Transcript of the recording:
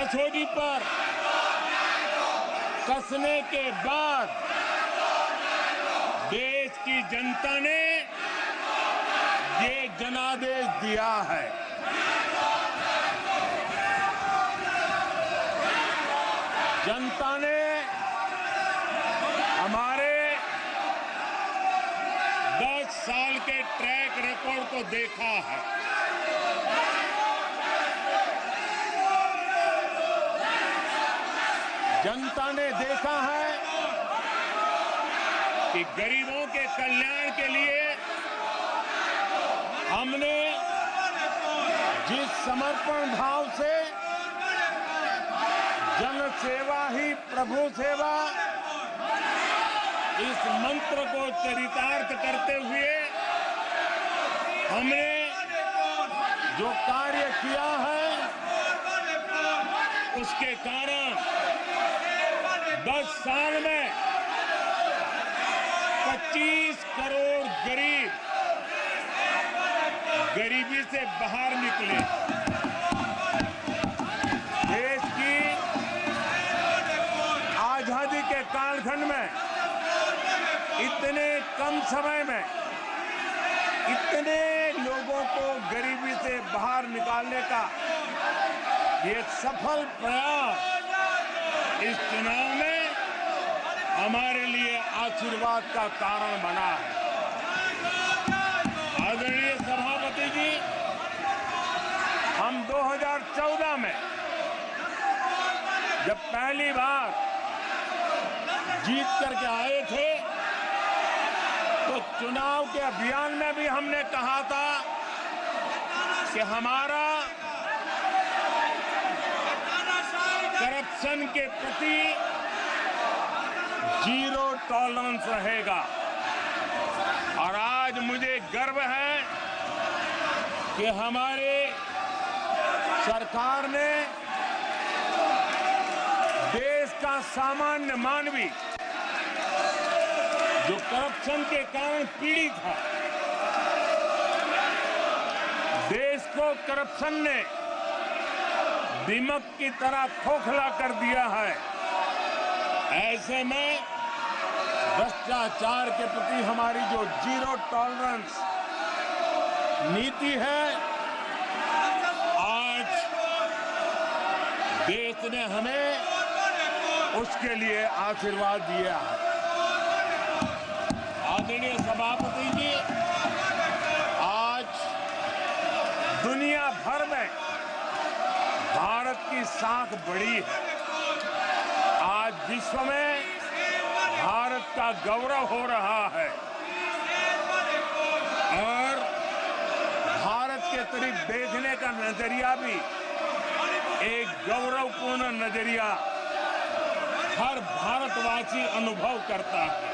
हथौड़ी पर कसने के बाद देश की जनता ने ये जनादेश दिया है। जनता ने हमारे 10 साल के ट्रैक रिकॉर्ड को देखा है। जनता ने देखा है कि गरीबों के कल्याण के लिए हमने जिस समर्पण भाव से जन सेवा ही प्रभु सेवा इस मंत्र को चरितार्थ करते हुए हमने जो कार्य किया है, उसके कारण 10 साल में 25 करोड़ गरीब गरीबी से बाहर निकले। देश की आजादी के कालखंड में इतने कम समय में इतने लोगों को गरीबी से बाहर निकालने का ये सफल प्रयास इस चुनाव में हमारे लिए आशीर्वाद का कारण बना है। आदरणीय सभापति जी, हम 2014 में जब पहली बार जीत करके आए थे तो चुनाव के अभियान में भी हमने कहा था कि हमारा करप्शन के प्रति जीरो टॉलरेंस रहेगा। और आज मुझे गर्व है कि हमारे सरकार ने देश का सामान्य मानवी जो करप्शन के कारण पीड़ित है, देश को करप्शन ने दीमक की तरह खोखला कर दिया है। ऐसे में भ्रष्टाचार के प्रति हमारी जो जीरो टॉलरेंस नीति है, आज देश ने हमें उसके लिए आशीर्वाद दिया है। आदरणीय सभापति जी, आज दुनिया भर में भारत की साख बढ़ी है। आज विश्व में भारत का गौरव हो रहा है और भारत के तरफ देखने का नजरिया भी एक गौरवपूर्ण नजरिया हर भारतवासी अनुभव करता है।